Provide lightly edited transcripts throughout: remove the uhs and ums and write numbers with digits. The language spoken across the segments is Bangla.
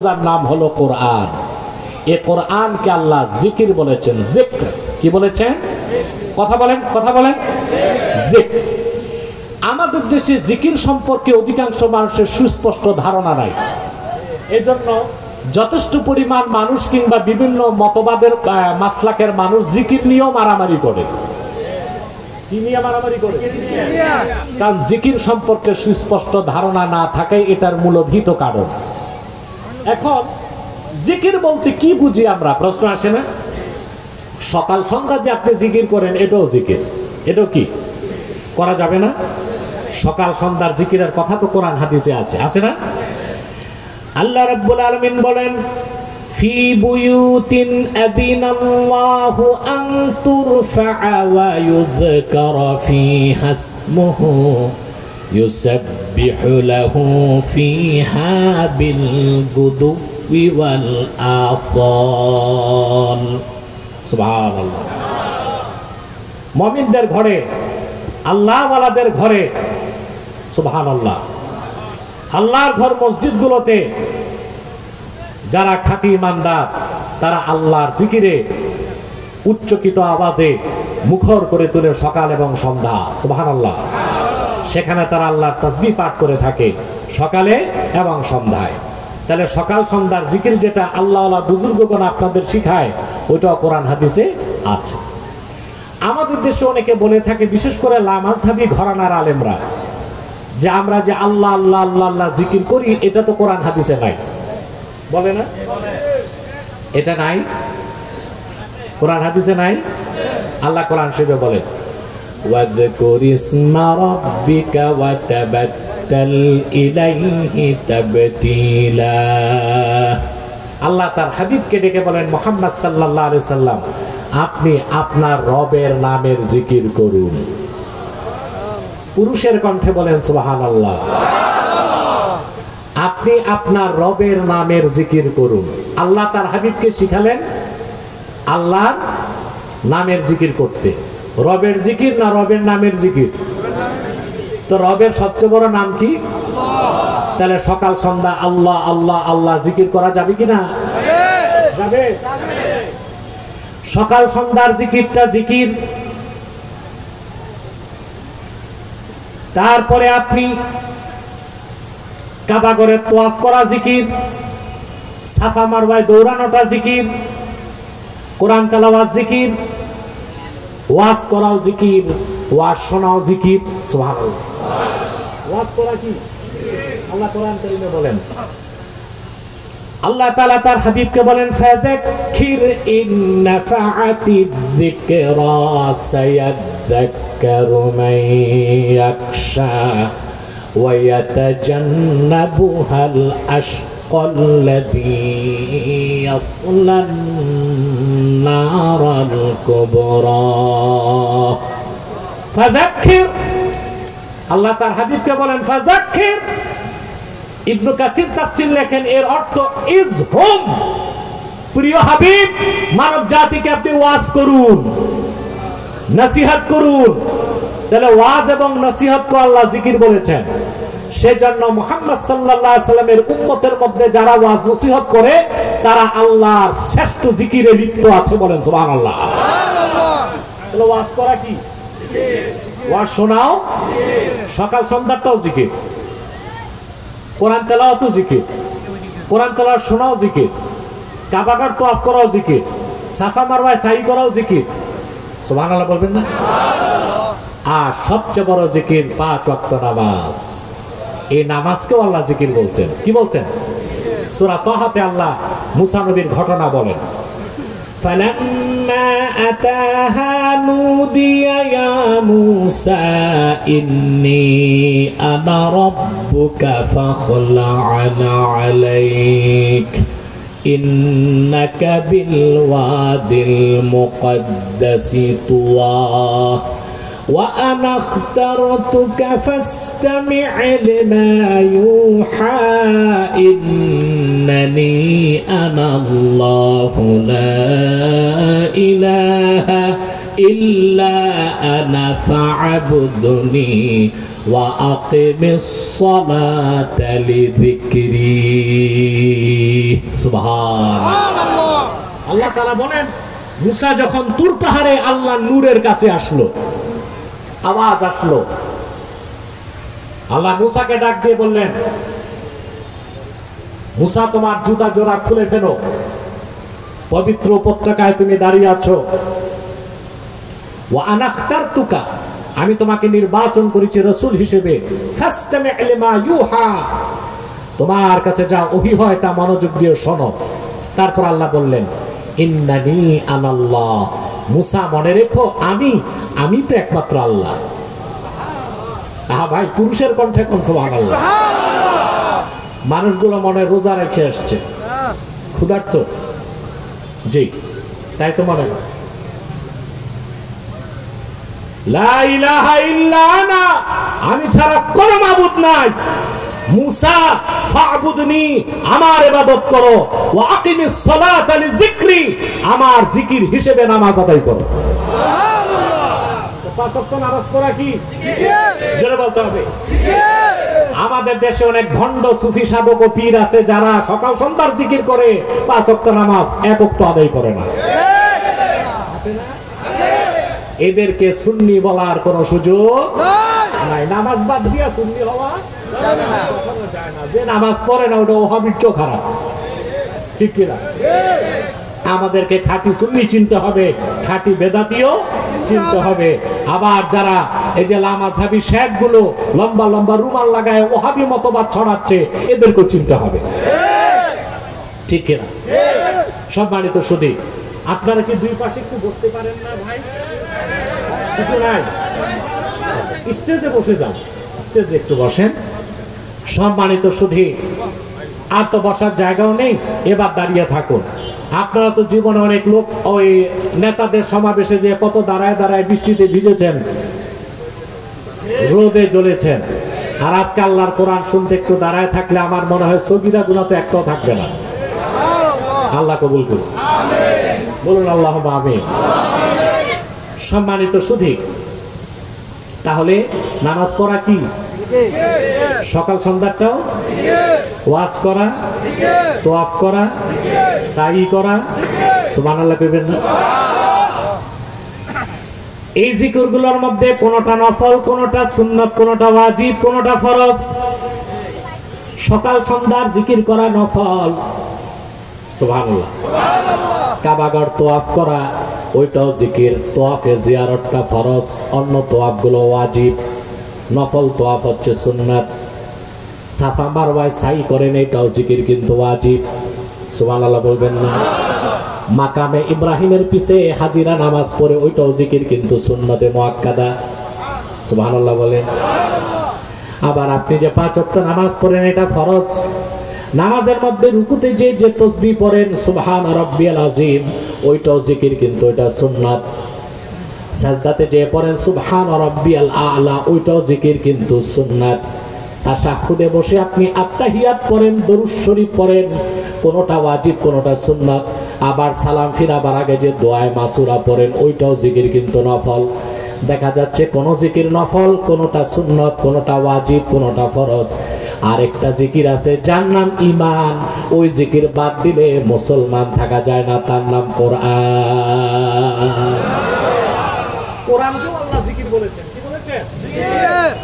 যার নাম হলো কোরআন। এই কোরআনকে আল্লাহ জিকির বলেছেন। জিক্র কি বলেছেন? কথা বলেন জিক্র। আমাদের দেশে জিকির সম্পর্কে অধিকাংশ মানুষের সুস্পষ্ট ধারণা নাই। এজন্য যথেষ্ট পরিমাণ মানুষ কিংবা বিভিন্ন মতবাদের মাসলাকের মানুষ জিকির নিয়েও মারামারি করে। কি নিয়ে মারামারি করে? কারণ জিকির সম্পর্কে সুস্পষ্ট ধারণা না থাকায় এটার মূলভূত কারণ। এখন জিকির বলতে কি বুঝি আমরা? প্রশ্ন আসে না? সকাল সন্ধ্যা যে আপনি জিকির করেন এটাও জিকির। এটাও কি করা যাবে না? সকাল সন্ধ্যার জিকিরের কথা তো কোরআন হাদিসে আছে না? আল্লাহ রাব্বুল আলামিন বলেন, ফি বুয়ুতিন আযিনাল্লাহু আন তুরফা ওয়া ইউযকারা ফিহা ইসমুহু يسبح له فيها بالغدو والآصال سبحان الله। মুমিনদের ঘরে, আল্লাহওয়ালাদের ঘরে সুবহানাল্লাহ, আল্লাহর ঘর মসজিদগুলোতে যারা খাঁটি ইমানদার তারা আল্লাহর জিকিরে উচ্চকিত আওয়াজে মুখর করে তোলে সকাল এবং সন্ধ্যা। সুবহানাল্লাহ। সেখানে তারা আল্লাহর তাসবিহ পাঠ করে থাকে সকালে এবং সন্ধ্যায়। তাহলে সকাল সন্ধ্যার জিকির যেটা আল্লাহওয়ালা বুজুর্গগণ আপনাদের শিখায় ওইটাও কোরআন হাদিসে আছে। আমাদের দেশে অনেকে বলে থাকে, বিশেষ করে লামাযহাবী ঘরানার আলেমরা, যে আমরা যে আল্লাহ আল্লাহ আল্লাহ আল্লাহ জিকির করি এটা তো কোরআন হাদিসে নাই। বলে না? এটা নাই, কোরআন হাদিসে নাই। আল্লাহ কোরআন শরীফে বলেন, واذكر اسم ربك وتبتل إليه تبتيلا। আল্লাহ তার হাবিবকে ডেকে বলেন, মুহাম্মদ সাল্লাল্লাহু আলাইহি সাল্লাম, আপনি আপনার রবের নামের জিকির করুন। পুরুষের কণ্ঠে বলেন সুবহানাল্লাহ। আপনি আপনার রবের নামের জিকির করুন। আল্লাহ তার হাবিবকে শিখালেন আল্লাহর নামের জিকির করতে। রবের জিকির না রবের নামের জিকির? তো রবের সবচেয়ে বড় নাম কি? তাহলে সকাল সন্ধ্যা আল্লাহ আল্লাহ আল্লাহ জিকির করা যাবে কিনা? যাবে। সকাল সন্ধ্যার জিকিরটা জিকির। তারপরে আপনি কাবা ঘরে তাওয়াফ করা জিকির, সাফা মারওয়ায় দৌড়ানোটা জিকির, কোরআন তেলাওয়াত জিকির, ওয়াজ করাও জিকির, ওয়াজ শোনাও জিকির। সুবহানাল্লাহ। ওয়াজ করা কি? আল্লাহ কোরআন কারীমে বলেন, আল্লাহ তাআলা তার হাবিবকে বলেন, ফাযাক্কির ইন নাফাআতিয যিকরা সায়াযাক্কারু মান ইয়াখশা ওয়া ইয়াতাজান্নাবুহাল আশকাল্লাযী ইয়াসলান নারাল কুবরা। ফাযাক্কির, আল্লাহ তার হাবিবকে বলেন ফাযাক্কির। ইবনে কাসির তাফসীর লেখেন, এর অর্থ ইজহুম, প্রিয় হাবিব মানব জাতিকে আপনি ওয়াজ করুন, নসিহত করুন। তাহলে ওয়াজ এবং নসিহতকে আল্লাহ জিকির বলেছেন। সেজন্য মুহাম্মদ সাল্লাল্লাহু আলাইহি সাল্লামের উম্মতের মধ্যে যারা ওয়াজ নসিহত করে তারা আল্লাহর শ্রেষ্ঠ জিকিরে লিপ্ত আছে। বলেন সুবহানাল্লাহ। তাহলে ওয়াজ করা কি? ওয়াজ শোনাও সকাল সন্ধ্যাটাও জিকির, কোরআন তেলাওয়াতও জিকির, কোরআন তেলাওয়াত শোনাও জিকির, কাবা ঘর তাওয়াফ করাও জিকির, সাফা মারওয়ায় সাই করাও জিকির। সুবহানাল্লাহ বলবেন না? আর সবচেয়ে বড় জিকির 5 ওয়াক্ত নামাজ। এই নামাজকেও আল্লাহ জিকির বলছেন। কি বলছেন? সূরা তাহাতে আল্লাহ মুসা নবীর ঘটনা বলেন, ফালাম্মা আতাহা নুদিয়া ইয়া মুসা ইন্নী আনা রাব্বুকা ফাখলা'না আলাইক ইন্নাকা বিল ওয়াদিল মুকদ্দাসি তুওয়া وأنا اخترتك فاستمع لما يوحى إنني أنا الله لا إله إلا أنا فاعبدني ওয়া আকিমিস সালাতা লিযিকরি। সুবহানাল্লাহ। আল্লাহ তাআলা বলেন, মুসা যখন তুর পাহাড়ে আল্লাহর নূরের কাছে আসলো, আওয়াজ আসলো, আল্লাহ মুসাকে ডাক দিয়ে বললেন, মুসা তোমার জুতা জোড়া খুলে ফেলো, পবিত্র উপত্যকায় তুমি দাঁড়িয়ে আছো। ওয়া আনা আখতারতুকা, আমি তোমাকে নির্বাচন করেছি রাসূল হিসেবে। ফাসতামি' লিমা ইউহা, তোমার কাছে যা ওহী হয় তা মনোযোগ দিয়ে শোনো। তারপর আল্লাহ বললেন, ইন্নানি আনাল্লাহ, মুসা মনে রেখো আমি তো একমাত্র আল্লাহ। আহা ভাই, পুরুষের কণ্ঠে কোন সুবহানাল্লাহ। মানুষগুলো মনে রোজা রেখে আসছে, ক্ষুধার্ত, জি তাই তো মনে হয়। লা ইলাহা ইল্লা আনা, আমি ছাড়া কোনো মাবুদ নাই। মুসা ফাবুদনি, আমার ইবাদত করো। ওয়া আকিমিস সালাতা লিযিকরি, আমার জিকির হিসেবে নামাজ আদায় করো। সুবহানাল্লাহ। পাঁচ ওয়াক্ত নামাজ পড়া কি জিকির? জোরে বলতে হবে জিকির। আমাদের দেশে অনেক ভণ্ড সুফি সাধক ও পীর আছে যারা সকাল সন্ধ্যার জিকির করে, পাঁচ ওয়াক্ত নামাজ এক ওয়াক্ত আদায় করে না। এদেরকে সুন্নি বলার কোন সুযোগ নাই। নামাজ বাদ দিয়া সুন্নি হওয়া যায় না। যে নামাজ পড়ে না ওটা ওহাবির চোখ খারাপ, ঠিক কিনা? আমাদেরকে খাঁটি সুন্নি চিনতে হবে, খাঁটি বেদাতিও চিনতে হবে। আবার যারা এই যে লামাযহাবী শেখ গুলো লম্বা লম্বা রুমাল লাগায় ওহাবি মতবাদ ছড়াচ্ছে, এদেরকেও চিনতে হবে, ঠিক কিনা? সম্মানিত সুধী, আপনারা কি দুই পাশে একটু বসতে পারেন না ভাই? কিছু নাই, স্টেজে বসে যান, স্টেজে একটু বসেন। সম্মানিত সুধী, আর তো বসার জায়গাও নেই, এবার দাঁড়িয়ে থাকুন। আপনারা তো জীবনে অনেক লোক ওই নেতাদের সমাবেশে যে কত দাঁড়ায় দাঁড়ায় বৃষ্টিতে ভিজেছেন, রোদে জ্বলেছেন, আর আজকে আল্লাহর কোরআন শুনতে একটু দাঁড়ায় থাকলে আমার মনে হয় সগীরা গুনাহ তো একটাও থাকবে না। আল্লাহ কবুল করুন, বলুন আল্লাহুম্মা আমিন। সম্মানিত সুধী, তাহলে নামাজ পড়া কি? সকাল সন্ধ্যাটাও ওয়াজ করা, তোয়াফ করা, সাই করা, সুবহানাল্লাহ কইবেন না? এই জিকিরগুলোর মধ্যে কোনটা নফল, কোনটা সুন্নাত, কোনটা ওয়াজিব, কোনটা ফরজ। সকাল সন্ধ্যার জিকির করা নফল, সুবহানাল্লাহ। কাবাগর তোয়াফ করা ওইটাও জিকির, তোয়াফে জিয়ারতটা ফরজ, অন্য তোয়াফ গুলো ওয়াজিব, নফল তোয়াফ হচ্ছে সুন্নাত। সাফা মারওয়ায় সাই করেন, এটাও জিকির কিন্তু ওয়াজিব, সুবহানাল্লাহ বলবেন না? মাকামে ইব্রাহিমের পিছে হাজিরা নামাজ পড়ে, ওইটাও জিকির কিন্তু সুন্নতে মুআক্কাদা, সুবহানাল্লাহ বলেন। আবার আপনি যে পাঁচ ওয়াক্ত নামাজ পড়েন, এটা ফরজ। নামাজের মধ্যে রুকুতে যে তাসবিহ পড়েন সুবহান রাব্বিয়াল আযীম, ওইটাও জিকির কিন্তু এটা সুন্নাত। সাজদাতে যে পড়েন সুবহান রাব্বিয়াল আ'লা, ওইটাও জিকির কিন্তু সুন্নাত। তাশাহুদে বসে আপনি আত্তাহিয়াত পড়েন, দরুদ শরীফ পড়েন, কোনটা ওয়াজিব কোনটা সুন্নাত। আবার সালাম ফিরাবার আগে যে দোয়ায়ে মাসুরা পড়েন, ওইটাও জিকির কিন্তু নফল। দেখা যাচ্ছে কোন জিকির নফল, কোনটা সুন্নাত, কোনটা ওয়াজিব, কোনটা ফরজ। আরেকটা জিকির আছে যার নাম ঈমান, ওই জিকির বাদ দিলে মুসলমান থাকা যায় না, তার নাম কোরআন। কোরআনকেও আল্লাহ জিকির বলেছেন, কি বলেছেন?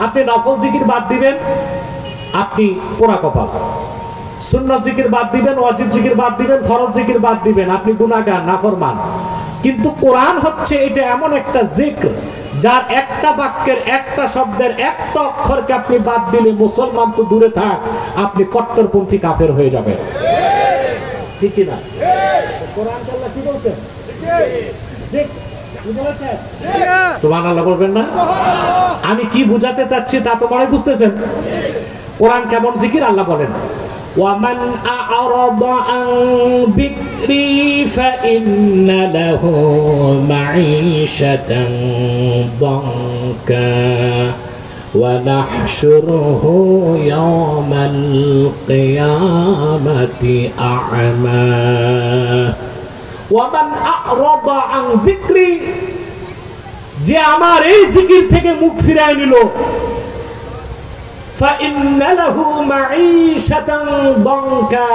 আপনি নফল জিকির বাদ দিবেন, আপনি পোড়া কপাল। সুন্নাত জিকির বাদ দিবেন, ওয়াজিব জিকির বাদ দিবেন, ফরজ জিকির বাদ দিবেন, আপনি গুনাহগার, নাফরমান। কিন্তু কোরআন হচ্ছে এটা এমন একটা জিকির যার একটা বাক্যের, একটা শব্দের, একটা অক্ষরকে আপনি বাদ দিলে মুসলমান তো দূরে থাক, আপনি কট্টরপন্থী কাফের হয়ে যাবেন, ঠিক কি না? কোরআনকে আল্লাহ কি বলছেন? সুবহানাল্লাহ বলবেন না? আমি কি বুঝাতে চাচ্ছি তা তো মনে বুঝতেছেন। কোরআন কেমন জিকির আল্লাহ বলেন, وَمَنْ أَعْرَضَ عَنْ ذِكْرِي فَإِنَّ لَهُ مَعِيشَةً ضَنكًا وَنَحْشُرُهُ يَوْمَ الْقِيَامَةِ أَعْمَى وَمَنْ أَعْرَضَ عَنْ ذِكْرِي, যে আমার এই জিকির থেকে মুখ ফিরায় নিল, ফাইন্না লাহু মাঈশাতান দানকা,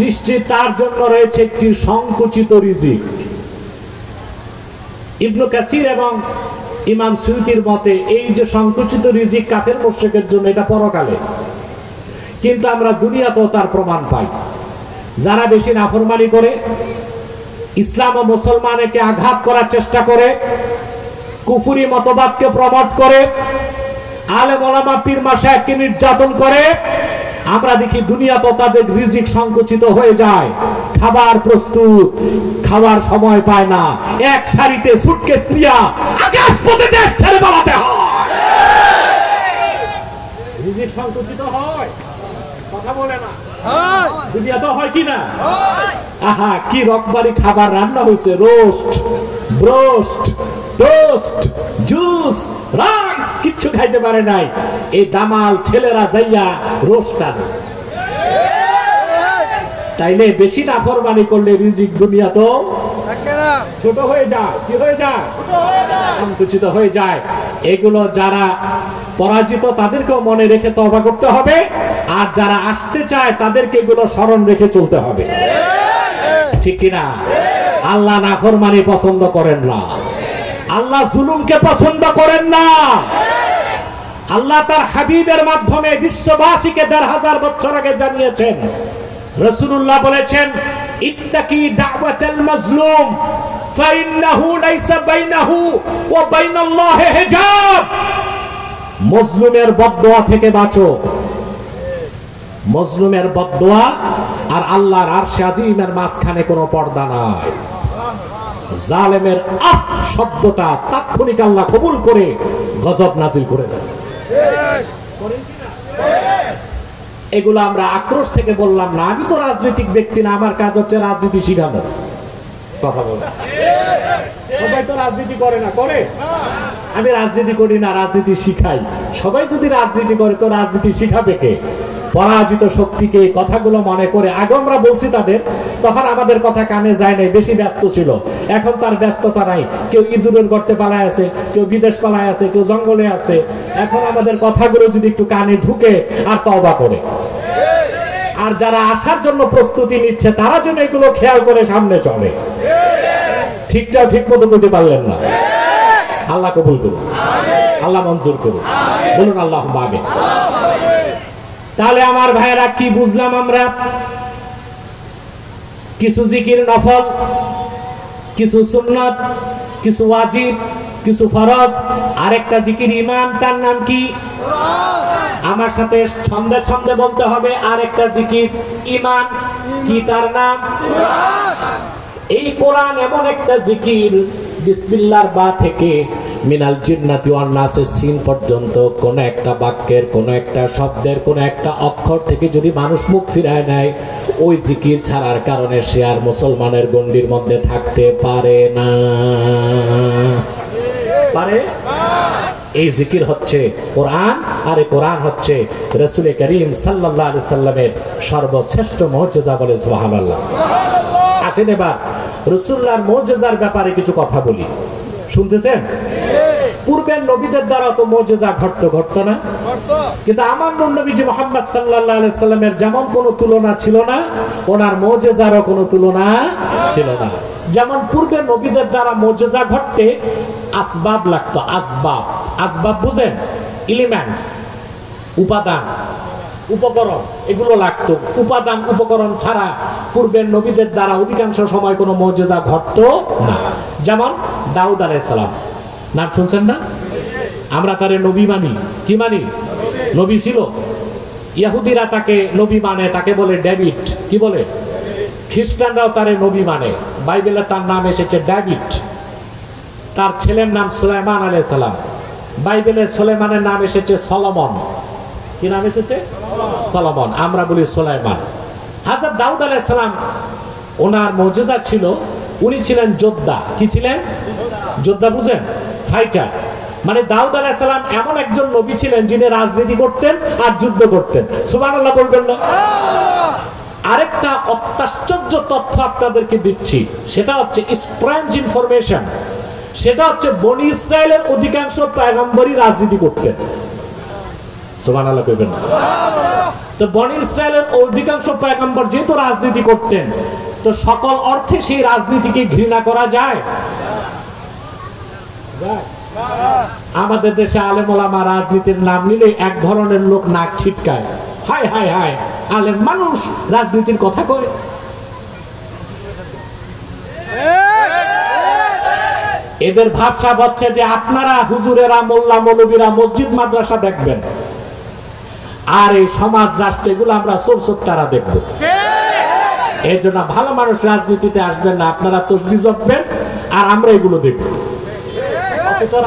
নিশ্চয় তার জন্য রয়েছে একটি সংকুচিত রিজিক। ইবনে কাসির এবং ইমাম সুয়ুতির মতে এই যে সংকুচিত রিজিক কাফের মুশরিকের জন্য, এটা পরকালে, কিন্তু আমরা দুনিয়াতেও তার প্রমাণ পাই। যারা বেশি নাফরমানি করে, ইসলাম ও মুসলমানকে আঘাত করার চেষ্টা করে, কুফরি মতবাদকে প্রমোট করে, আলেম ওলামা পীর মাশায়েখকে নির্যাতন করে, আমরা দেখি দুনিয়াতে তাদের রিজিক সংকুচিত হয়ে যায়। খাবার প্রস্তুত, খাওয়ার সময় পায় না, এক সারিতে সুটকেস নিয়ে আকাশ পথে দেশ ছেড়ে পালাতে হয়। রিজিক সংকুচিত হয়, কথা বলে না, দুনিয়াতে হয় কি না? আহা, কি রকমারি খাবার রান্না হয়েছে, roast, broast, toast, juice, rice, কিচ্ছু খাইতে পারে নাই। এই দামাল ছেলেরা যাইয়া রোস্ট আনে। তাইলে বেশি নাফরমানি করলে রিজিক দুনিয়া তো ছোট হয়ে যায়। কি হয়ে যায়? সংকুচিত হয়ে যায়। এগুলো যারা পরাজিত তাদেরকেও মনে রেখে তওবা করতে হবে, আর যারা আসতে চায় তাদেরকে এগুলো স্মরণ রেখে চলতে হবে, ঠিক কিনা? আল্লাহ নাফরমানি পছন্দ করেন না, আল্লাহ জুলুমকে পছন্দ করেন না। আল্লাহ তার হাবিবের মাধ্যমে বিশ্ববাসীকে ১৫০০ বছর আগে জানিয়েছেন। রাসূলুল্লাহ বলেছেন, ইত্তাকি দাওয়াতাল মাজলুম ফাইন্নাহু লাইসা বাইনাহু ওয়া বাইনাল্লাহি হিজাব। মজলুমের বদদোয়া থেকে বাঁচো। মজলুমের বদদোয়া আর আল্লাহর আরশে আজিমের মাঝখানে কোনো পর্দা নাই। জালেমের আহ শব্দটা তাৎক্ষণিক আল্লাহ কবুল করে গজব নাজিল করে দেন। এগুলো আমরা আক্রোশ থেকে বললাম না। আমি তো রাজনৈতিক ব্যক্তি না, আমার কাজ হচ্ছে রাজনীতি শিখানো। কথা বলে সবাই তো রাজনীতি করে না, করে? আমি রাজনীতি করি না, রাজনীতি শিখাই। সবাই যদি রাজনীতি করে তো রাজনীতি শিখাবে কে? পরাজিত শক্তিকে কথাগুলো মনে করে আগে আমরা বলছি তাদের, তখন আমাদের কথা কানে যায় নাই, বেশি ব্যস্ত ছিল। এখন তার ব্যস্ততা নাই, কেউ ইঁদুরের গর্তে পালায় আছে, কেউ বিদেশ পালায় আছে, কেউ জঙ্গলে আছে। এখন আমাদের কথাগুলো যদি একটু কানে ঢুকে আর তওবা করে, আর যারা আসার জন্য প্রস্তুতি নিচ্ছে তারা যেন এগুলো খেয়াল করে সামনে চলে। ঠিকঠাক ঠিক মতো করতে পারলেন না, আল্লাহ কবুল করুন, আল্লাহ মঞ্জুর করুন, বলুন আল্লাহুম্মা আমিন। তাহলে আমার ভাইয়েরা কি বুঝলাম আমরা? কিছু জিকির নফল, কিছু সুন্নাত, কিছু ওয়াজিব, কিছু ফরজ, আরেকটা জিকির ঈমান। তার নাম কি? আমার সাথে ছন্দে ছন্দে বলতে হবে। আরেকটা জিকির ঈমান, কি তার নাম? এই কোরআন এমন একটা জিকির, বিসমিল্লাহর বা থেকে মিনাল জিন্নাতি ওয়ান নাসের সিন পর্যন্ত কোন একটা বাক্যের, কোন একটা শব্দের, কোন একটা অক্ষর থেকে যদি মানুষ মুখ ফিরায় নেয়, ওই জিকির ছাড়ার কারণে সে আর মুসলমানের গণ্ডির মধ্যে থাকতে পারে না। পারে? এই জিকির হচ্ছে কোরআন, আর এই কোরআন হচ্ছে রাসূল করিম সাল্লাল্লাহু আলাইহি সাল্লামের সর্বশ্রেষ্ঠ মুজিজা। বলেন সুবহানাল্লাহ। আসেন এবার রাসূলুল্লাহর মুজিজার ব্যাপারে কিছু কথা বলি, শুনতেছেন? পূর্বের নবীদের দ্বারা তো মুজিজা ঘটতো না, কিন্তু আমার নবীজি মুহাম্মদ সাল্লাল্লাহু আলাইহি সাল্লামের যেমন কোনো তুলনা ছিল না, ওনার মুজিজারও কোনো তুলনা ছিল না। যেমন পূর্বের নবীদের দ্বারা মুজিজা ঘটতে আসবাব লাগতো। আসবাব, আসবাব বুঝেন? এলিমেন্টস, উপাদান, উপকরণ, এগুলো লাগতো। উপাদান উপকরণ ছাড়া পূর্বের নবীদের দ্বারা অধিকাংশ সময় কোনো মুজিজা ঘটতো না। যেমন দাউদ আলাইহিস সালাম, নাম শুনছেন না? আমরা তারে নবী মানি। কি মানি? নবী ছিল। ইহুদিরা তাকে নবী মানে, তাকে বলে ডেভিড। কি বলে? খ্রিস্টানরাও তারে নবী মানে। বাইবেলে তার নাম এসেছে ডেভিড। তার ছেলের নাম সুলাইমান আলাইহিস সালাম। বাইবেলে সুলাইমানের নাম এসেছে সলোমন। কি নাম এসেছে? সলোমন। আমরা বলি সুলাইমান। হযরত দাউদ আলাইহিস সালাম, ওনার মুজিজা ছিল, উনি ছিলেন যোদ্ধা। কি ছিলেন? যোদ্ধা, বুঝেন? ফাইটার। মানে দাউদ আলাইহিস সালাম এমন একজন নবী ছিলেন যিনি রাজনীতি করতেন আর যুদ্ধ করতেন। সুবহানাল্লাহ বলবেন না? আরেকটা অত্যাশ্চর্য তথ্য আপনাদেরকে দিচ্ছি, সেটা হচ্ছে স্ট্রেঞ্জ ইনফরমেশন। সেটা হচ্ছে বনি ইসরায়েলের অধিকাংশ পয়গম্বরই রাজনীতি করতেন। সুবহানাল্লাহ কইবেন না। তো বনি ইসরায়েলের অধিকাংশ পয়গম্বর যেহেতু রাজনীতি করতেন, তো সকল অর্থে সেই রাজনীতিকে ঘৃণা করা যায়? আমাদের দেশে আলেম ওলামা রাজনীতির নাম নিলে এক ধরনের লোক নাক ছিটকায়, হায় হায় হায়, আলেম মানুষ রাজনীতির কথা কয়। এদের ভাবসাব হচ্ছে যে আপনারা হুজুরেরা, মোল্লা মৌলবীরা মসজিদ মাদ্রাসা দেখবেন, আর এই সমাজ রাষ্ট্র এগুলো আমরা চোর চোরটারা দেখবো। এই জন্য ভালো মানুষ রাজনীতিতে আসবেন না, আপনারা তসবিহ জপবেন আর আমরা এগুলো দেখবো।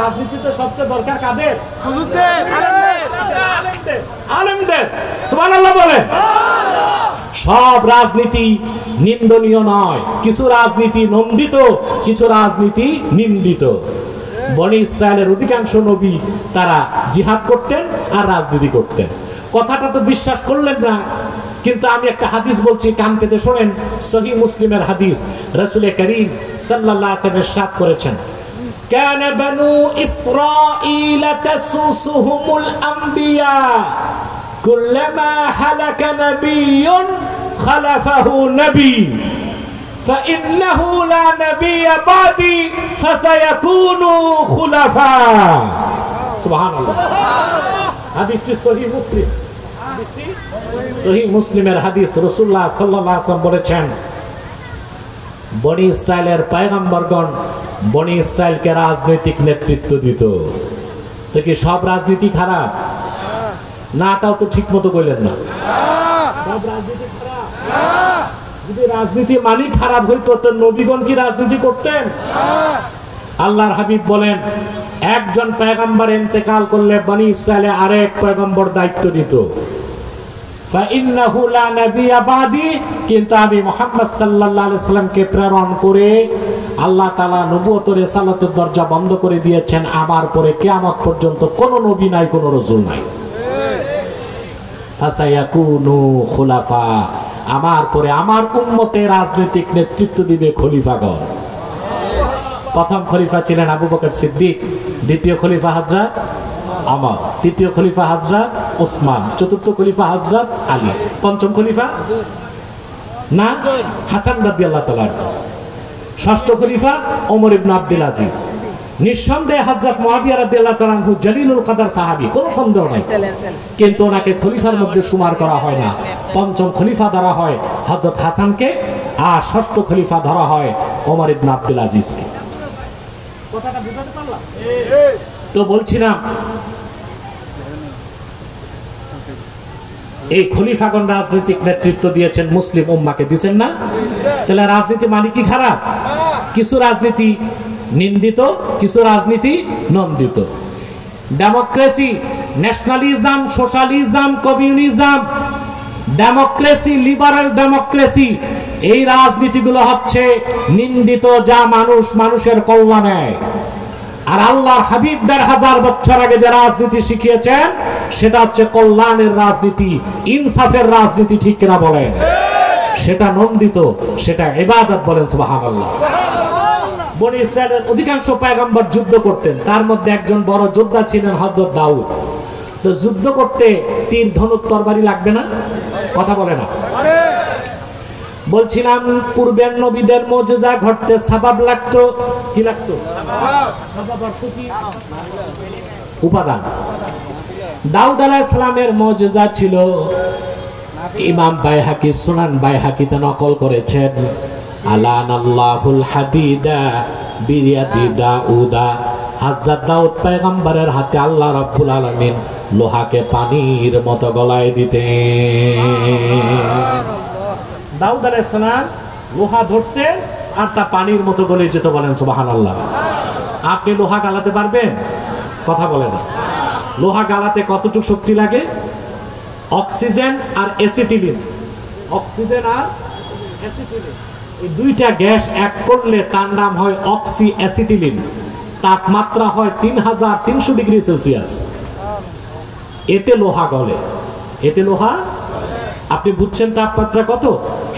রাজনীতিতে সবচেয়ে দরকার কাদের? আলেমদের। সুবহানাল্লাহ বলেন। সব রাজনীতি নিন্দনীয় নয়, কিছু রাজনীতি নন্দিত, কিছু রাজনীতি নিন্দিত। বনি ইসরায়েলের অধিকাংশ নবী তারা জিহাদ করতেন আর রাজনীতি করতেন। কথাটা তো বিশ্বাস করলেন না, কিন্তু আমি একটা হাদিস বলছি, কান পেতে শোনেন। সহিহ মুসলিমের হাদিস, রাসূল করিম সাল্লাল্লাহু আলাইহি ওয়াসাল্লাম ইরশাদ করেছেন, كان بنو إسرائيل تسوسهم الأنبياء كلما هلك نبي خلفه نبي فإنه لا نبي بعدي فسيكون خلفاء سبحان الله হাদিসটি সহিহ মুসলিম, সহিহ মুসলিমের হাদিস। রাসূলুল্লাহ সাল্লাল্লাহু আলাইহি ওয়াসাল্লাম বলেছেন, বনি ইসরায়েলের পয়গম্বরগণ বনি ইসরায়েলকে রাজনৈতিক নেতৃত্ব দিত। তো কি সব রাজনীতি খারাপ? না, তাও তো ঠিক মতো কইলেন না। সব রাজনীতি খারাপ? যদি রাজনীতি মানি খারাপ হইতো তো নবীগণ কি রাজনীতি করতেন? আল্লাহর হাবিব বলেন, একজন পয়গম্বর ইন্তেকাল করলে বনি ইসরায়েলে আরেক পয়গম্বর দায়িত্ব নিত। ফাইন্নাহু লা নাবিয়্যা বাদি, কিন্তু আমি মুহাম্মদ সাল্লাল্লাহু আলাইহি সাল্লামকে প্রেরণ করে আল্লাহ তাআলা নবুয়ত ও রিসালাতের দরজা বন্ধ করে দিয়েছেন। আমার পরে কিয়ামত পর্যন্ত কোন নবী নাই, কোন রাসূল নাই। ফাসায়াকুনু খুলাফা, আমার পরে আমার উম্মতে রাজনৈতিক নেতৃত্ব দিবে খলিফাগণ। প্রথম খলিফা ছিলেন আবু বকর সিদ্দিক, দ্বিতীয় খলিফা হযরত ওমর, তৃতীয় খলিফা হযরত ওসমান, চতুর্থ খলিফা হযরত আলী, পঞ্চম খলিফা না হাসান রাদিয়াল্লাহু তাআলা, ষষ্ঠ খলিফা ওমর ইবনে আব্দুল আজিজ। নিঃসন্দেহে হযরত মুআবিয়া রাদিয়াল্লাহু তাআলা আনহু জলিলুল কদর সাহাবী, কোনো সন্দেহ নাই, কিন্তু ওনাকে খলিফার মধ্যে শুমার করা হয় না। পঞ্চম খলিফা ধরা হয় হযরত হাসানকে, আর ষষ্ঠ খলিফা ধরা হয় ওমর ইবনে আব্দুল আজিজকে। কথাটা বুঝাতে পারলাম? তো বলছিলাম, এই খলিফাগণ রাজনৈতিক নেতৃত্ব দিয়েছেন, মুসলিম উম্মাকে দিবেন না? তাহলে রাজনীতি মানে কি খারাপ? কিছু রাজনীতি নিন্দিত, কিছু রাজনীতি নন্দিত। Democracy, nationalism, socialism, communism, democracy, liberal democracy, এই রাজনীতিগুলো হচ্ছে নিন্দিত, যা মানুষের কল্যাণে। আর আল্লাহর হাবিব ১৫০০ বছর আগে যে রাজনীতি শিখিয়েছেন সেটা হচ্ছে কল্যাণের রাজনীতি, ইনসাফের রাজনীতি, ঠিক কিনা বলেন? সেটা নন্দিত, সেটা ইবাদত, বলেন সুবহানাল্লাহ। বনি ইসরায়েলের অধিকাংশ পয়গম্বর যুদ্ধ করতেন, তার মধ্যে একজন বড় যোদ্ধা ছিলেন হযরত দাউদ। তো যুদ্ধ করতে তীর, ধনুক, তরবারি লাগবে না? কথা বলে না? বলছিলাম, পূর্বের নবীদের মুজিজা ঘটতে সাবাব লাগতো। কি লাগতো? সাবাব অর্থ কি? উপাদান। দাউদ আলাইহিস সালামের মুজিজা ছিল, ইমাম বাইহাকি সুনান বাইহাকিতে নকল করেছেন, আলানাল্লাহুল হাদিদা বিয়াদি দাউদা, হযরত দাউদ পয়গম্বরের হাতে আল্লাহ রাব্বুল আলামিন লোহাকে পানির মতো গলায় দিতেন। দাউদ আলাইহিস সালাম লোহা ধরতেন আর তা পানির মতো গলে যেত, বলেন সুবহানাল্লাহ। আপনি লোহা গালাতে পারবেন? কথা বলেন। লোহা গালাতে কতটুকু শক্তি লাগে? অক্সিজেন আর অ্যাসিটিলিন, অক্সিজেন আর অ্যাসিটিলিন, এই দুইটা গ্যাস এক করলে তার নাম হয় অক্সি অ্যাসিটিলিন। তাপমাত্রা হয় ৩৩০০ ডিগ্রি সেলসিয়াস। এতে লোহা গলে, এতে লোহা। আপনি বুঝছেন তাপমাত্রা কত?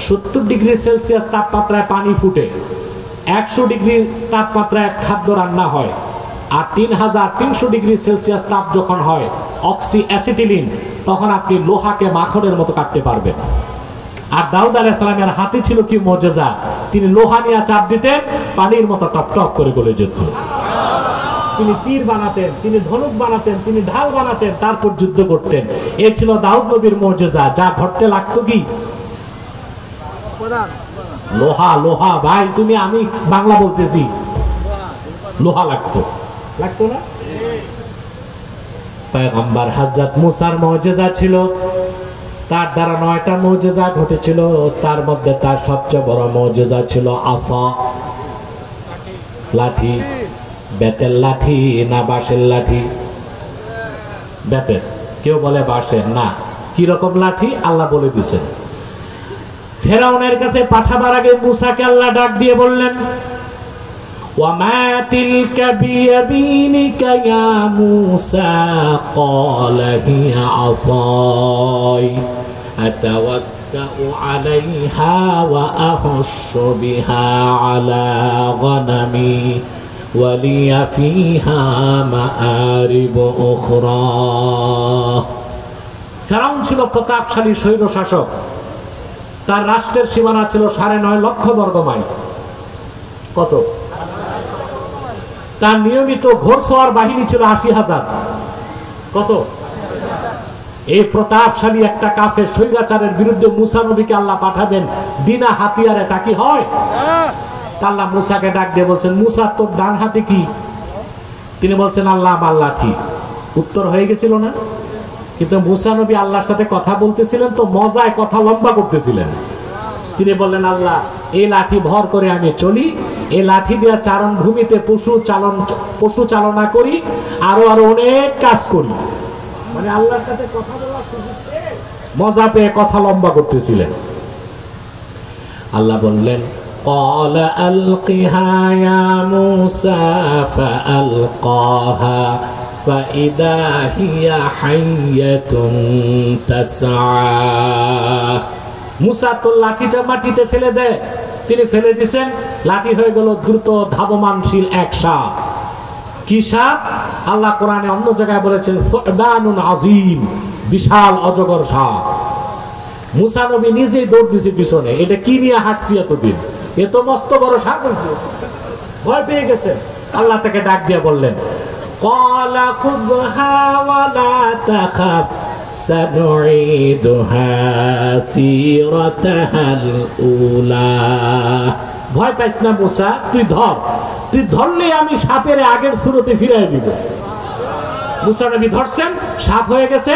৭০ ডিগ্রি সেলসিয়াস তাপমাত্রায় পানি ফুটে, ১০০ ডিগ্রি তাপমাত্রায় খাদ্য রান্না হয়, আর 3300 ডিগ্রি সেলসিয়াস তাপ যখন হয় অক্সি অ্যাসিটিলিন, তখন আপনি লোহাকে মাখনের মতো কাটতে পারবেন। আর দাউদ আলাইহিস সালামের হাতে ছিল কি মুজিজা, তিনি লোহা নিয়ে চাপ দিতেন, পানির মতো টপ টপ করে গলে যেত। তিনি তীর বানাতেন, তিনি ধনুক বানাতেন, তিনি ঢাল বানাতেন, তারপর যুদ্ধ করতেন। এ ছিল দাউদ নবীর মুজিজা। যা ঘটতে লাগতো কি লোহা, লোহা ভাই তুমি আমি বাংলা বলতেছি, লোহা লাগতো না? পয়গম্বর হযরত মুসার মুজিজা ছিল, তার দ্বারা 9টা মুজিজা ঘটেছিল। তার মধ্যে তার সবচেয়ে বড় মুজিজা ছিল আসা, লাঠি। বেতের লাঠি না বাঁশের লাঠি? বেতের। কেউ বলে বাঁশের না। কি রকম লাঠি আল্লাহ বলে দিয়েছেন। ফেরাউনের কাছে পাঠাবার আগে মুসাকে আল্লাহ ডাক দিয়ে বললেন, ওয়ামা তিলকা বিয়ামিনিকা ইয়া মুসা ক্বালা হিয়া আসাই আতাওয়াক্কাউ আলাইহা ওয়া আহুশশু বিহা আলা গনামি ওয়ালিয়া ফিহা মাআরিব উখরা। ফেরাউন ছিল প্রতাপশালী স্বৈর শাসক। তার রাষ্ট্রের সীমানা ছিল 9.5 লক্ষ বর্গ মাইল। কত? তার নিয়মিত ঘোড়সওয়ার বাহিনী ছিল 80,000। কত? এই প্রতাপশালী একটা কাফের স্বৈরাচারের বিরুদ্ধে মুসা নবীকে আল্লাহ পাঠাবেন বিনা হাতিয়ারে, তা কি হয়? আল্লাহ মুসাকে ডাক দিয়ে বলছেন, মুসা তোর ডান হাতে কি? তিনি বলছেন, আল্লাহ আমার লাঠি। উত্তর হয়ে গেছিল না? কিন্তু মুসা নবী আল্লাহর সাথে কথা বলতেছিলেন তো মজায় কথা লম্বা করতেছিলেন। তিনি বললেন, আল্লাহ এই লাঠি ভর করে আমি চলি, এই লাঠি দিয়ে চারণ ভূমিতে পশু চালনা করি, আরো অনেক কাজ করি। মানে আল্লাহর সাথে কথা বলার সুযোগ পেয়ে মজা পেয়ে কথা লম্বা করতেছিলেন। আল্লাহ বললেন, قال ألقها يا موسى فألقاها فإذا هي حية تسعى। মুসা তো লাঠিটা মাটিতে ফেলে দেয়, তিনি ফেলে দিয়েছেন, লাঠি হয়ে গেল দ্রুত ধাবমানশীল এক সাপ। কি সাপ? আল্লাহ কোরআনে অন্য জায়গায় বলেছেন সুবহানুন আযীম, বিশাল অজগর সাপ। মুসা নবী নিজেই দৌড় দিয়েছে পিছনে, এটা কি নিয়ে হাঁটছি এতদিন, এ তো মস্ত বড় সাপ হয়েছে, ভয় পেয়ে গেছে। আল্লাহ তাকে ডাক দিয়ে বললেন, ক্বালা খুযহা ওয়া লা তাখাফ সানুঈদুহা সিরাতাহাল উলা। ভয় পাইস না মুসা, তুই ধর, তুই ধরলে আমি সাপের আগের সুরতে ফিরিয়ে দিব। মুসা নবী ধরছেন, সাপ হয়ে গেছে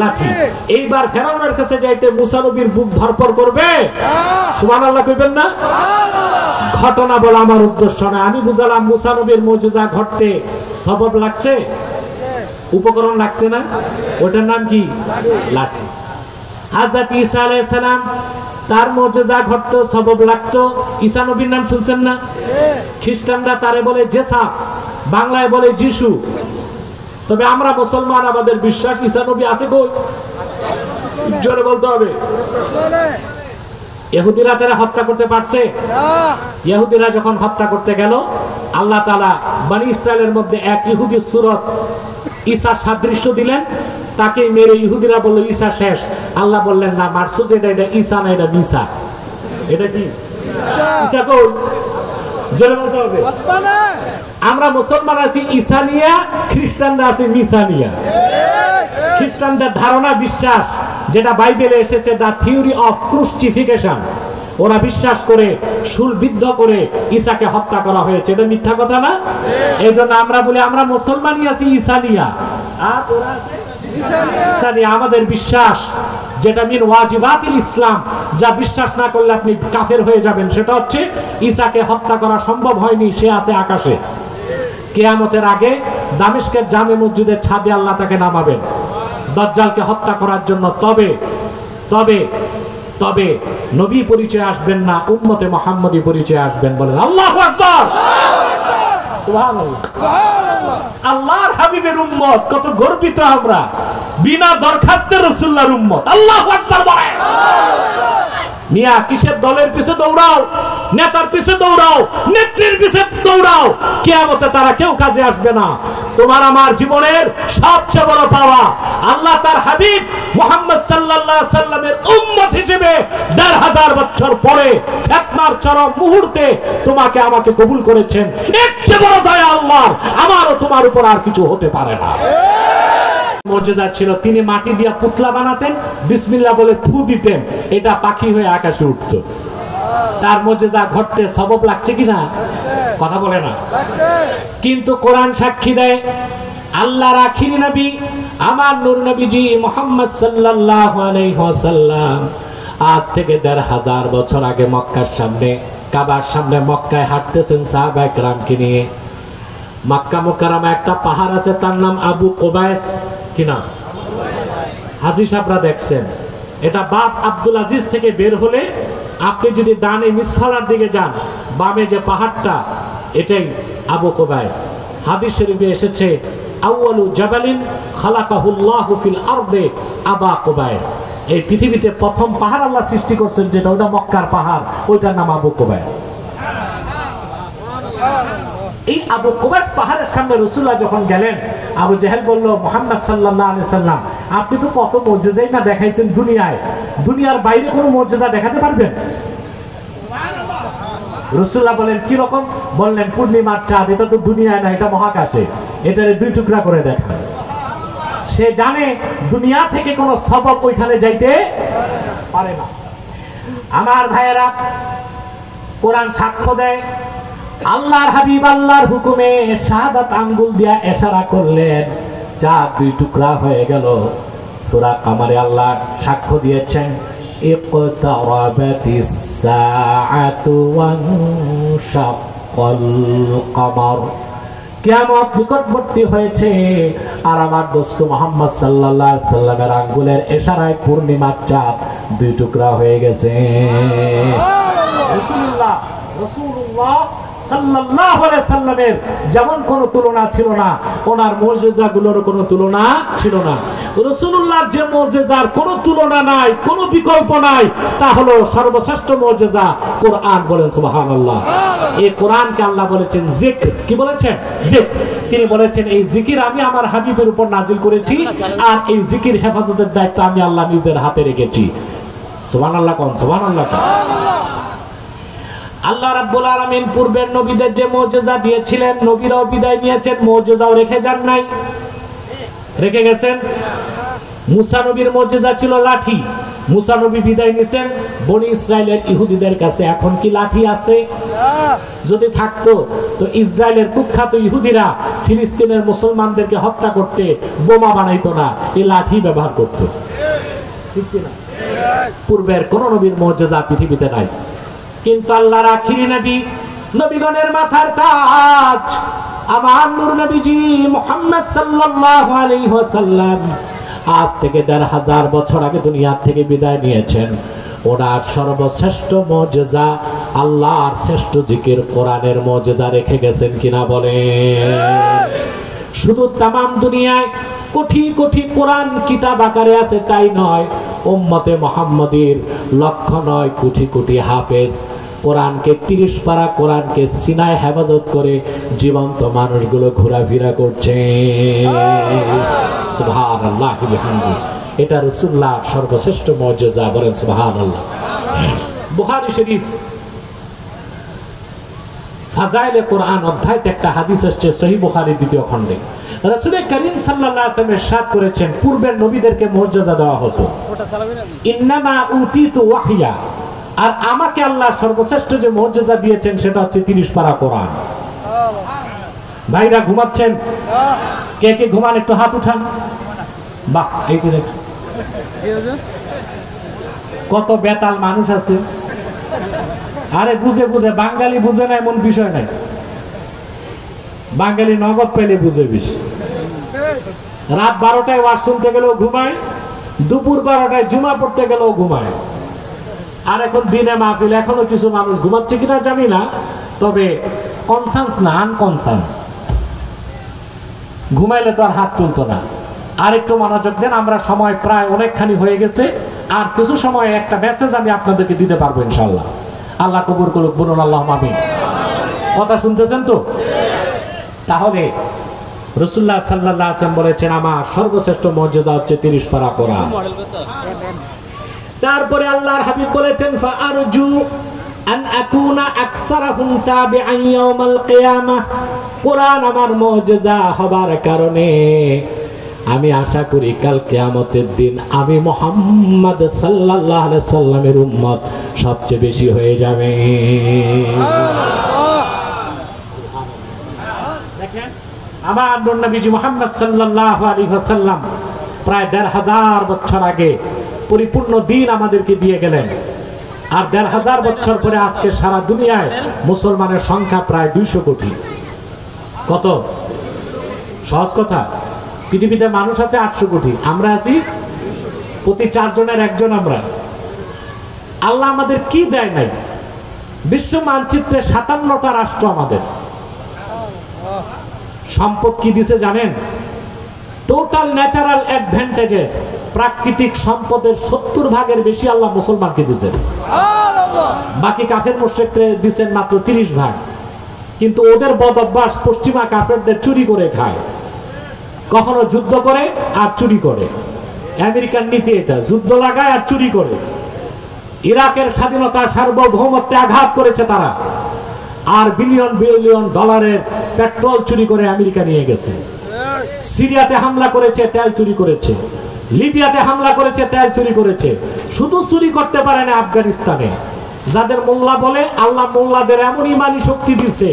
লাঠি। এইবার ফেরাউনের কাছে যাইতে মুসা নবীর বুক ধরপর করবে। সুবহানাল্লাহ কইবেন না? ঘটনা বলা আমার উদ্দেশ্য না, আমি বুঝালাম মুসা নবীর মুজিজা ঘটতে সবব লাগছে, উপকরণ লাগছে না? ওটার নাম কি? লাঠি। হযরত ঈসা আলাইহিস সালাম তার মুজিজা ঘটতো, সবব লাগতো। ঈসা নবীর নাম শুনছেন না? খ্রিস্টানরা তারে বলে জেসাস, বাংলায় বলে যিশু। তবে আমরা মুসলমান, আমাদের বিশ্বাস ঈসা নবী আছে কই? জোরে বলতে হবে। ইহুদিরা তারা হত্যা করতে পারছে? ইহুদিরা যখন হত্যা করতে গেল, আল্লাহ তাআলা বনি ইসরায়েলের মধ্যে এক ইহুদির সূরত ঈসার সাদৃশ্য দিলেন, তাকে মেরে ইহুদিরা বলল ঈসা শেষ। আল্লাহ বললেন, না মারছো যেটা, এটা ঈসা না, এটা মিসা। এটা কি? ঈসা কই? জোরে বলতে হবে। আমরা মুসলমান আছি ঈসানিয়া, খ্রিস্টানরা আছে মিসানিয়া। খ্রিস্টানদের ধারণা, বিশ্বাস, যেটা বাইবেলে এসেছে, দা থিওরি অফ ক্রুসিফিকেশন, ওরা বিশ্বাস করে শুলবিদ্ধ করে ঈসাকে হত্যা করা হয়েছে। এটা মিথ্যা কথা না? এই জন্য আমরা বলি আমরা মুসলমানই আছি ঈসানিয়া, আর ওরা আছে মিসানিয়া। আমাদের বিশ্বাস যেটা মিন ওয়াজিবাতিল ইসলাম, যা বিশ্বাস না করলে আপনি কাফের হয়ে যাবেন, সেটা হচ্ছে ঈসাকে হত্যা করা সম্ভব হয়নি, সে আছে আকাশে। কিয়ামতের আগে দামেস্কের জামে মসজিদের ছাদে আল্লাহ তাকে নামাবেন দাজ্জালকে হত্যা করার জন্য। তবে তবে তবে নবী পরিচয় আসবেন না, উম্মতে মুহাম্মদী পরিচয় আসবেন। বলেন আল্লাহু আকবার, সুবহানাল্লাহ। আল্লাহর হাবিবের উম্মত, কত গর্বিত আমরা, বিনা দরখাস্তে রাসূলুল্লাহর উম্মত। আল্লাহু আকবার বলেন। মিয়া কিসের দলের পিছে দৌড়াও, নেতার পিছে দৌড়াও, নেত্রীর পিছে দৌড়াও, কিয়ামতে তারা কেউ কাজে আসবে না। তোমার আমার জীবনের সবচেয়ে বড় পাওয়া আল্লাহ তার হাবিব মুহাম্মদ সাল্লাল্লাহু আলাইহি সাল্লামের উম্মত হিসেবে ১৫০০ বছর পরে ফিতনার চরম মুহূর্তে তোমাকে আমাকে কবুল করেছেন। এর চেয়ে বড় দয়া আল্লাহর আমার ও তোমার উপর আর কিছু হতে পারে না। মুজিজা ছিল, তিনি মাটি দিয়ে পুতলা বানাতেন, বিসমিল্লাহ বলে ফু দিতেন, এটা পাখি হয়ে আকাশে উঠতো। তার মুজিজা ঘটতে সবব লাগছে কিনা? কথা বলে না। কিন্তু কোরআন সাক্ষী দেয় আল্লাহর আখিরি নবী আমার নূর নবীজি মুহাম্মদ সাল্লাল্লাহু আলাইহি ওয়াসাল্লাম আজ থেকে ১৫০০ বছর আগে মক্কার সামনে, কাবার সামনে মক্কায় হাঁটতেছেন সাহাবায়ে কেরামকে নিয়ে। মক্কা মুকাররমা একটা পাহাড় আছে, তার নাম আবু কুবাইস। কি নাম? হাজী সাহেবরা দেখছেন, এটা বাপ আব্দুল আজিজ থেকে বের হলে আপনি যদি ডানে মিসফালার দিকে যান, বামে যে পাহাড়টা এটাই আবু কুবাইস। হাদিস শরীফে এসেছে আউয়ালু জাবালিন খালাকাহুল্লাহু ফিল আরদে আবা কুবাইস। এই পৃথিবীতে প্রথম পাহাড় আল্লাহ সৃষ্টি করছেন যেটা, ওটা মক্কার পাহাড়, ওইটার নাম আবু কুবাইস। এই আবু কুবাইস পাহাড়ের সামনে রাসূলুল্লাহ যখন গেলেন, আবু জেহেল বলল, মুহাম্মদ সাল্লাল্লাহু আলাইহি সাল্লাম আপনি তো কত মুজিজাই না দেখাইছেন দুনিয়ায়, দুনিয়ার বাইরে কোনো মুজিজা দেখাতে পারবেন? রাসূলুল্লাহ বলেন কি রকম? বললেন পূর্ণিমার চাঁদ, এটা তো দুনিয়ায় না, এটা মহাকাশে, এটারে 2 টুকরা করে দেখা। সে জানে দুনিয়া থেকে কোনো সবব ওইখানে যাইতে পারে না। আমার ভাইয়েরা, কোরআন সাক্ষ্য দেয় আল্লাহর হাবিব আল্লাহর হুকুমে শাহাদাত আঙ্গুল দিয়া ইশারা করলেন, চাঁদ 2 টুকরা হয়ে গেল। সূরা কামারে আল্লাহ সাক্ষ্য দিয়েছেন ইকতারাবাতিস সাআতু ওয়ানশাক্কাল কমর, কিয়ামত নিকটবর্তী হয়েছে। আর আমার দোস্ত মুহাম্মদ সাল্লাল্লাহু আলাইহি সাল্লামের আঙ্গুলের ইশারায় পূর্ণিমার চাঁদ 2 টুকরা হয়ে গেছে। রাসূলুল্লাহ সাল্লাল্লাহু আলাইহি সাল্লামের যেমন কোনো তুলনা ছিল না, ওনার মুজিজাগুলোর কোনো তুলনা ছিল না। রাসূলুল্লাহর যে মুজিজার কোনো তুলনা নাই, কোনো বিকল্প নাই, তা হলো সর্বশ্রেষ্ঠ মুজিজা কোরআন। বলেন সুবহানাল্লাহ। এই কোরআনকে আল্লাহ বলেছেন জিক্র। কি বলেছেন? জিক্র। তিনি বলেছেন এই জিকির আমি আমার হাবিবের উপর নাজিল করেছি, আর এই জিকির হেফাজতের দায়িত্ব আমি আল্লাহ নিজের হাতে রেখেছি। সুবহানাল্লাহ কোন? সুবহানাল্লাহ। আল্লাহ রাব্বুল আলামিন পূর্বের নবীদের যে মুজিজা দিয়েছিলেন, নবীরাও বিদায় নিয়েছেন, মুজিজাও রেখে যান নাই, রেখে গেছেন। মুসা নবীর মুজিজা ছিল লাঠি, মুসা নবী বিদায় নিয়েছেন বনি ইসরাইলের ইহুদিদের কাছে। এখন কি লাঠি আছে? যদি থাকতো তো ইসরায়েলের কুখ্যাত ইহুদিরা ফিলিস্তিনের মুসলমানদেরকে হত্যা করতে বোমা বানাইতো না, এই লাঠি ব্যবহার করত। ঠিক কিনা? পূর্বের কোন নবীর মুজিজা পৃথিবীতে নাই। কিন্তু আল্লাহর আখিরি নবী, নবীগণের মাথার তাজ আমার নূর নবীজি মুহাম্মদ সাল্লাল্লাহু আলাইহি ওয়াসাল্লাম আজ থেকে ১৫০০ বছর আগে দুনিয়া থেকে বিদায় নিয়েছেন। ওনার সর্বশ্রেষ্ঠ মুজিজা আল্লাহর শ্রেষ্ঠ জিকির কোরআনের মুজিজা রেখে গেছেন কিনা বলেন? শুধু তামাম দুনিয়ায় কোটি কোটি কোরআন কিতাব আকারে আছে তাই নয়, উম্মতে মুহাম্মাদীর লক্ষ নয় কোটি কোটি হাফেজ কোরআনকে ৩০ পারা কোরআনকে সিনায় হেফাজত করে জীবন্ত মানুষগুলো ঘোরাফেরা করছে। সুবহানাল্লাহ বিহামদিহি। এটা রাসূলুল্লাহ সর্বশ্রেষ্ঠ মুজিজা। বলেন সুবহানাল্লাহ। বুখারী শরীফ ফাজাইলে কোরআন অধ্যায়তে একটা হাদিস আসছে, সহিহ বুখারী ২য় খণ্ডে। রাসূল করিম সাল্লাল্লাহু আলাইহি ওয়াসাল্লাম ইরশাদ করেছেন, পূর্বের নবীদেরকে মুজিজা দেওয়া হতো, ইন্নামা উতিতু ওয়াহইয়া, আর আমাকে আল্লাহ সর্বশ্রেষ্ঠ যে মুজিজা দিয়েছেন সেটা হচ্ছে ৩০ পারা কোরআন। ভাইরা ঘুমাচ্ছেন? কে কে ঘুমান একটু হাত উঠান। বাহ, এই যে দেখুন কত বেতাল মানুষ আছে। আরে বুঝে বুঝে, বাঙালি বুঝে না এমন বিষয় নাই, বাঙালি নগদ পেলে বুঝে বেশি। রাত ১২টায় ওয়াজ শুনতে গেলেও ঘুমায়, দুপুর ১২টায় জুমা পড়তে গেলেও ঘুমায়। আর এখন দিনে মাহফিল, এখনো কিছু মানুষ ঘুমাচ্ছে কিনা জানি না, তবে কনসান্স না, আনকনসান্স। ঘুমাইলে তো আর হাত তুলতো না। আর একটু মনোযোগ দেন, আমরা সময় প্রায় অনেকখানি হয়ে গেছে। আর কিছু সময় একটা মেসেজ আমি আপনাদেরকে দিতে পারবো ইনশাআল্লাহ। আল্লাহ কবুল করুক, বলুন আল্লাহুম্মা আমিন। কথা শুনতেছেন তো? তাহলে রাসূলুল্লাহ সাল্লাল্লাহু আলাইহি ওয়াসাল্লাম বলেছেন আমার সর্বশ্রেষ্ঠ মুজিজা হচ্ছে 30 পারা কোরআন। তারপরে আল্লাহর হাবিব বলেছেন ফাআরজু আন আকুনা আকসারাহুম তাবিআন ইয়াউমাল কিয়ামাহ। কোরআন আমার মুজিজা হবার কারণে আমি আশা করি কাল কিয়ামতের দিন আমি মুহাম্মদ সাল্লাল্লাহু আলাইহি সাল্লামের উম্মত সবচেয়ে বেশি হয়ে যাবে। দেখেন আমার নবীজি মুহাম্মদ সাল্লাল্লাহু আলাইহি ওয়াসাল্লাম প্রায় ১৫০০ বছর আগে পরিপূর্ণ দিন আমাদেরকে দিয়ে গেলেন। আর ১৫০০ বছর পরে আজকে সারা দুনিয়ায় মুসলমানের সংখ্যা প্রায় ২০০ কোটি। কত? সহজ কথা, পৃথিবীতে মানুষ আছে ৮০০ কোটি, আমরা আছি প্রতি ৪ জনের ১ জন। আমরা আল্লাহ আমাদের কি দেয় নাই? বিশ্ব মানচিত্রে ৫৭টা রাষ্ট্র আমাদের। সম্পদ কি দিছে জানেন? টোটাল ন্যাচারাল অ্যাডভান্টেজেস, প্রাকৃতিক সম্পদের ৭০ ভাগের বেশি আল্লাহ মুসলমানকে দিয়েছেন। বাকি কাফের মুশরিকদের দিয়েছেন মাত্র ৩০ ভাগ। কিন্তু ওদের বদ অভ্যাস পশ্চিমা কাফেরদের চুরি করে খায়, কখনো যুদ্ধ করে আর চুরি করে। আমেরিকার নীতি এটা, যুদ্ধ লাগায় আর চুরি করে। ইরাকের স্বাধীনতা সার্বভৌমত্বে আঘাত করেছে তারা, আর বিলিয়ন বিলিয়ন ডলারের পেট্রোল চুরি করে আমেরিকা নিয়ে গেছে। সিরিয়াতে হামলা করেছে, তেল চুরি করেছে। লিবিয়াতে হামলা করেছে, তেল চুরি করেছে। শুধু চুরি করতে পারে না আফগানিস্তানে। যাদের মোল্লা বলে, আল্লাহ মোল্লাদের এমন ইমানি শক্তি দিছে,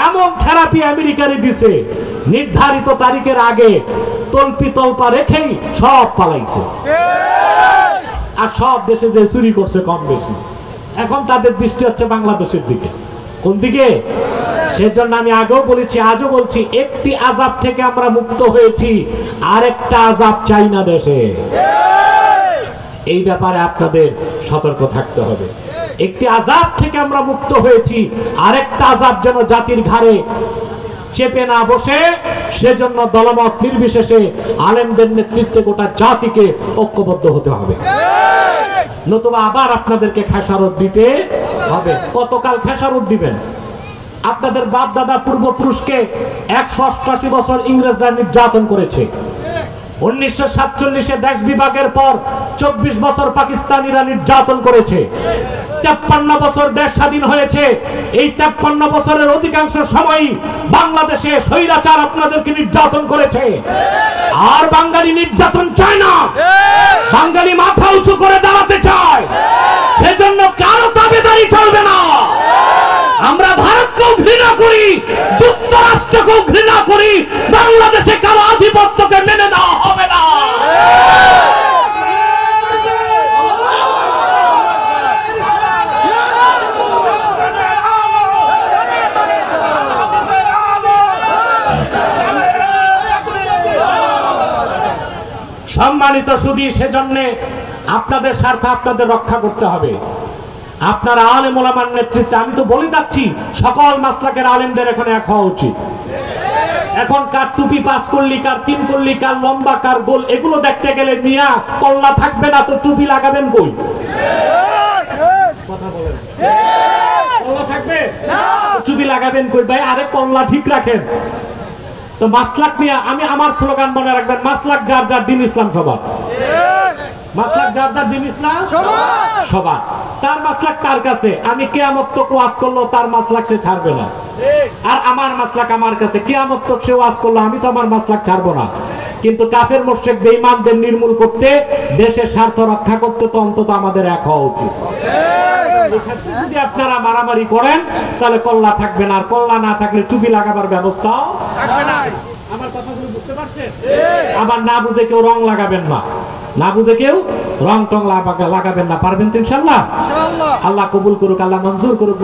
এমন থেরাপি আমেরিকারে দিছে, নির্ধারিত তারিখের আগে তল্পি তল্পা রেখেই সব পালাইছে। আর সব দেশে যে চুরি করছে কম বেশি, এখন তাদের দৃষ্টি হচ্ছে বাংলাদেশের দিকে। কোন দিকে? সেজন্য আমি আগেও বলেছি, আজও বলছি, একটি আযাব থেকে আমরা মুক্ত হয়েছি, আরেকটা আযাব চাই না দেশে। এই ব্যাপারে আপনাদের সতর্ক থাকতে হবে। একটি আযাব থেকে আমরা মুক্ত হয়েছি, আরেকটা আযাব যেন জাতির ঘাড়ে চেপে না বসে, সেজন্য দলমত নির্বিশেষে আলেমদের নেতৃত্বে গোটা জাতিকে ঐক্যবদ্ধ হতে হবে। নতুবা আবার আপনাদেরকে খেসারত দিতে হবে। কতকাল খেসারত দিবেন? আপনাদের বাপ দাদা পূর্বপুরুষকে ১৮৮ বছর ইংরেজরা নির্যাতন করেছে। 1947 দেশ বিভাগের পর 24 বছর পাকিস্তানিরা নির্যাতন করেছে। 53 বছর দেশ স্বাধীন হয়েছে। এই 53 বছরের অধিকাংশ সময়ই বাংলাদেশে স্বৈরাচার আপনাদেরকে নির্যাতন করেছে। আর বাঙালি নির্যাতন চায় না, বাঙালি মাথা উঁচু করে দাঁড়াতে চায়। সেজন্য কারো দাবিদারি চলবে না। আমরা ভারতকেও ঘৃণা করি, যুক্তরাষ্ট্রকেও ঘৃণা করি, বাংলাদেশে কারো আধিপত্যকে মেনে নেওয়া হবে না। সম্মানিত সুধী, সেজন্য আপনাদের স্বার্থ আপনাদের রক্ষা করতে হবে। আপনারা আলেম ওলামার নেতৃত্বে, আমি তো বলে যাচ্ছি, সকল মাসলাকের আলেমদের এখন এক হওয়া উচিত। এখন কার টুপি 5 করলি, কার 3 করলি, কার লম্বা, কার গোল, এগুলো দেখতে গেলে মিয়া কল্লা থাকবে না তো টুপি লাগাবেন কই? কথা বলেন, কল্লা থাকবে না, টুপি লাগাবেন কই? ভাই আরে কল্লা ঠিক রাখেন তো। মাসলাক নিয়ে আমি আমার স্লোগান মনে রাখবেন, মাসলাক যার যার, দিন ইসলাম সবার। মাসলাক যার যার, দিন ইসলাম সবার। তার মাসলাক তার কাছে, আমি কিয়ামত তক ওয়াজ করলো তার মাসলাক সে ছাড়বে না। আর আমার মাসলাক আমার কাছে, কিয়ামত তক সে ওয়াজ করলো, আমি তো আমার মাসলাক ছাড়বো না। কিন্তু কাফের মুশরিক বেঈমানদের নির্মূল করতে, দেশের স্বার্থ রক্ষা করতে তো অন্তত আমাদের এক হওয়া উচিত। যদি আপনারা মারামারি করেন তাহলে কল্লা থাকবে না, আর কল্লা না থাকলে টুপি লাগাবার ব্যবস্থাও থাকবে না। আমার কথাগুলো বুঝতে পারছেন? আবার না বুঝে কেউ রং লাগাবেন না, না বুঝে কেউ রং টং লাগাবেন না। পারবেন তো ইনশাআল্লাহ? আল্লাহ কবুল করুক, আল্লাহ মঞ্জুর করুক।